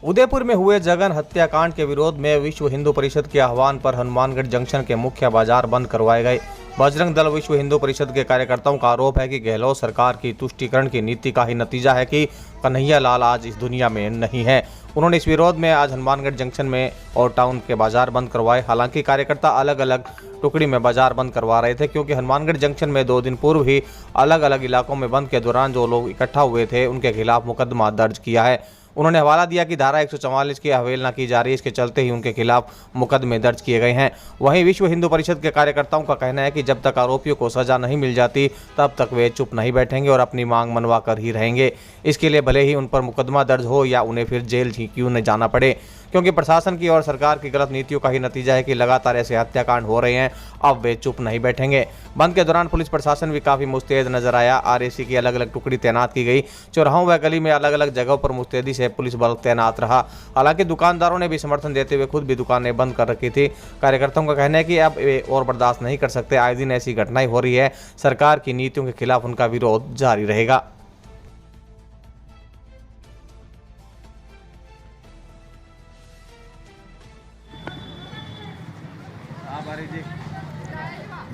उदयपुर में हुए जगन हत्याकांड के विरोध में विश्व हिंदू परिषद के आह्वान पर हनुमानगढ़ जंक्शन के मुख्य बाजार बंद करवाए गए। बजरंग दल विश्व हिंदू परिषद के कार्यकर्ताओं का आरोप है कि गहलोत सरकार की तुष्टीकरण की नीति का ही नतीजा है कि कन्हैया लाल आज इस दुनिया में नहीं है। उन्होंने इस विरोध में आज हनुमानगढ़ जंक्शन में और टाउन के बाजार बंद करवाए। हालांकि कार्यकर्ता अलग अलग टुकड़ी में बाजार बंद करवा रहे थे, क्योंकि हनुमानगढ़ जंक्शन में 2 दिन पूर्व ही अलग अलग इलाकों में बंद के दौरान जो लोग इकट्ठा हुए थे उनके खिलाफ मुकदमा दर्ज किया है। उन्होंने हवाला दिया कि धारा 144 की अवहेलना की जा रही है, इसके चलते ही उनके खिलाफ मुकदमे दर्ज किए गए हैं। वहीं विश्व हिंदू परिषद के कार्यकर्ताओं का कहना है कि जब तक आरोपियों को सजा नहीं मिल जाती तब तक वे चुप नहीं बैठेंगे और अपनी मांग मनवा कर ही रहेंगे। इसके लिए भले ही उन पर मुकदमा दर्ज हो या उन्हें फिर जेल ही क्यों न जाना पड़े, क्योंकि प्रशासन की और सरकार की गलत नीतियों का ही नतीजा है कि लगातार ऐसे हत्याकांड हो रहे हैं। अब वे चुप नहीं बैठेंगे। बंद के दौरान पुलिस प्रशासन भी काफी मुस्तैद नजर आया। आरएसी की अलग अलग टुकड़ी तैनात की गई। चौराहों व गली में अलग अलग जगहों पर मुस्तैदी से पुलिस बल तैनात रहा। हालांकि दुकानदारों ने भी समर्थन देते हुए खुद भी दुकानें बंद कर रखी थी। कार्यकर्ताओं का कहना है कि अब वे और बर्दाश्त नहीं कर सकते। आए दिन ऐसी घटनाएं हो रही है। सरकार की नीतियों के खिलाफ उनका विरोध जारी रहेगा।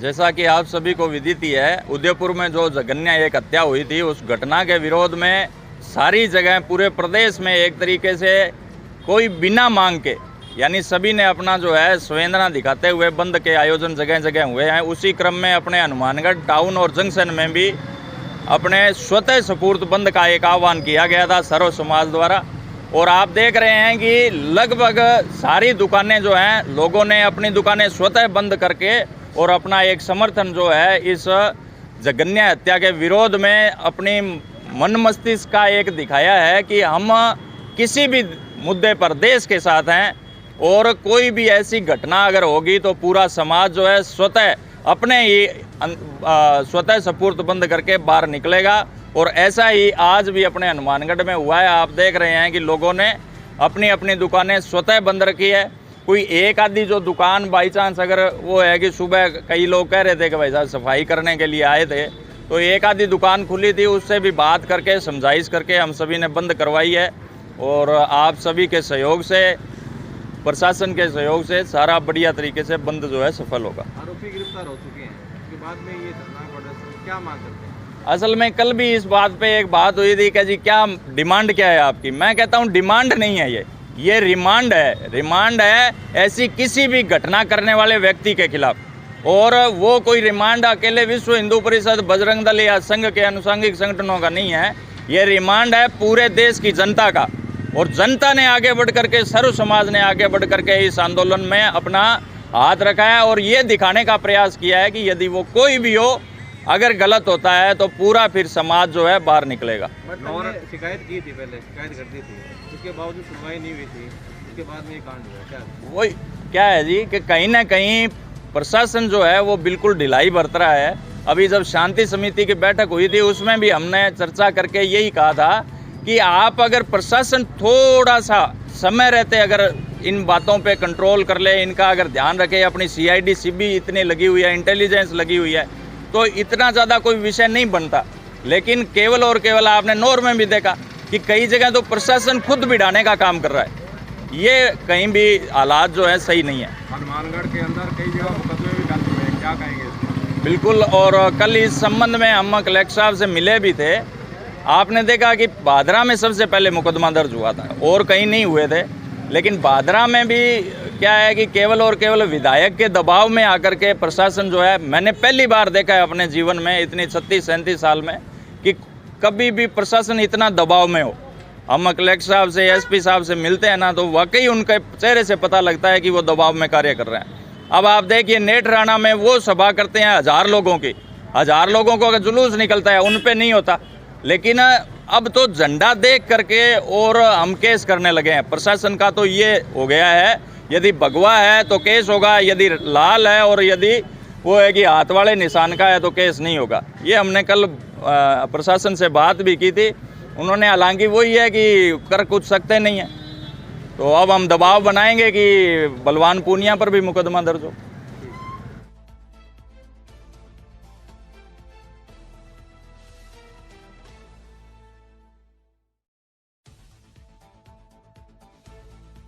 जैसा कि आप सभी को विदित ही है, उदयपुर में जो जघन्य एक हत्या हुई थी, उस घटना के विरोध में सारी जगह पूरे प्रदेश में एक तरीके से कोई बिना मांग के, यानी सभी ने अपना जो है संवेदना दिखाते हुए बंद के आयोजन जगह जगह हुए हैं। उसी क्रम में अपने हनुमानगढ़ टाउन और जंक्शन में भी अपने स्वतः स्फूर्त बंद का एक आह्वान किया गया था सर्व समाज द्वारा। और आप देख रहे हैं कि लगभग सारी दुकानें जो हैं, लोगों ने अपनी दुकानें स्वतः बंद करके और अपना एक समर्थन जो है इस जघन्य हत्या के विरोध में अपनी मन मस्तिष्क का एक दिखाया है कि हम किसी भी मुद्दे पर देश के साथ हैं और कोई भी ऐसी घटना अगर होगी तो पूरा समाज जो है स्वतः अपने ही स्वतः स्फूर्त बंद करके बाहर निकलेगा। और ऐसा ही आज भी अपने हनुमानगढ़ में हुआ है। आप देख रहे हैं कि लोगों ने अपनी अपनी दुकानें स्वतः बंद रखी है। कोई एक आधी जो दुकान बाई चांस अगर वो है कि सुबह कई लोग कह रहे थे कि भाई साहब सफाई करने के लिए आए थे, तो एक आधी दुकान खुली थी, उससे भी बात करके समझाइश करके हम सभी ने बंद करवाई है। और आप सभी के सहयोग से, प्रशासन के सहयोग से सारा बढ़िया तरीके से बंद जो है सफल होगा। आरोपी गिरफ्तार हो चुके हैं, उसके बाद में ये धरना प्रदर्शन क्या मांग करते हैं? असल में कल भी इस बात पे एक बात हुई थी कि जी क्या डिमांड क्या है आपकी। मैं कहता हूँ डिमांड नहीं है, ये रिमांड है। रिमांड है ऐसी किसी भी घटना करने वाले व्यक्ति के खिलाफ। और वो कोई रिमांड अकेले विश्व हिंदू परिषद, बजरंग दल या संघ के अनुसांगिक संगठनों का नहीं है। ये रिमांड है पूरे देश की जनता का। और जनता ने आगे बढ़ करके, सर्व समाज ने आगे बढ़ करके इस आंदोलन में अपना हाथ रखा है और ये दिखाने का प्रयास किया है कि यदि वो कोई भी हो, अगर गलत होता है तो पूरा फिर समाज जो है बाहर निकलेगा। और शिकायत की थी, पहले शिकायत कर दी थी, उसके बावजूद सुनवाई नहीं हुई थी, उसके बाद में ये कांड हुआ। क्या वही क्या है जी कि कहीं ना कहीं प्रशासन जो है वो बिल्कुल ढिलाई बरत रहा है। अभी जब शांति समिति की बैठक हुई थी उसमें भी हमने चर्चा करके यही कहा था कि आप अगर प्रशासन थोड़ा सा समय रहते अगर इन बातों पे कंट्रोल कर ले, इनका अगर ध्यान रखे, अपनी CID CB इतनी लगी हुई है, इंटेलिजेंस लगी हुई है, तो इतना ज़्यादा कोई विषय नहीं बनता। लेकिन केवल और केवल आपने नौर में भी देखा कि कई जगह तो प्रशासन खुद बिठाने का काम कर रहा है। ये कहीं भी हालात जो है सही नहीं है। हनुमानगढ़ के अंदर कई जगह मुकदमे भी दर्ज हुए हैं, क्या कहेंगे इसमें? बिल्कुल। और कल इस संबंध में हम कलेक्टर साहब से मिले भी थे। आपने देखा कि भादरा में सबसे पहले मुकदमा दर्ज हुआ था और कहीं नहीं हुए थे। लेकिन भादरा में भी क्या है कि केवल और केवल विधायक के दबाव में आकर के प्रशासन जो है, मैंने पहली बार देखा है अपने जीवन में इतनी 36-37 साल में कि कभी भी प्रशासन इतना दबाव में हो। हम कलेक्टर साहब से, SP साहब से मिलते हैं ना, तो वाकई उनके चेहरे से पता लगता है कि वो दबाव में कार्य कर रहे हैं। अब आप देखिए नेट राणा में वो सभा करते हैं 1000 लोगों की, 1000 लोगों को अगर जुलूस निकलता है उन पे नहीं होता। लेकिन अब तो झंडा देख करके और हम केस करने लगे हैं। प्रशासन का तो ये हो गया है, यदि भगवा है तो केस होगा, यदि लाल है और यदि वो है कि हाथ वाले निशान का है तो केस नहीं होगा। ये हमने कल प्रशासन से बात भी की थी। उन्होंने हालांकि वही है कि कर कुछ सकते नहीं है। तो अब हम दबाव बनाएंगे कि बलवान पूनिया पर भी मुकदमा दर्ज हो।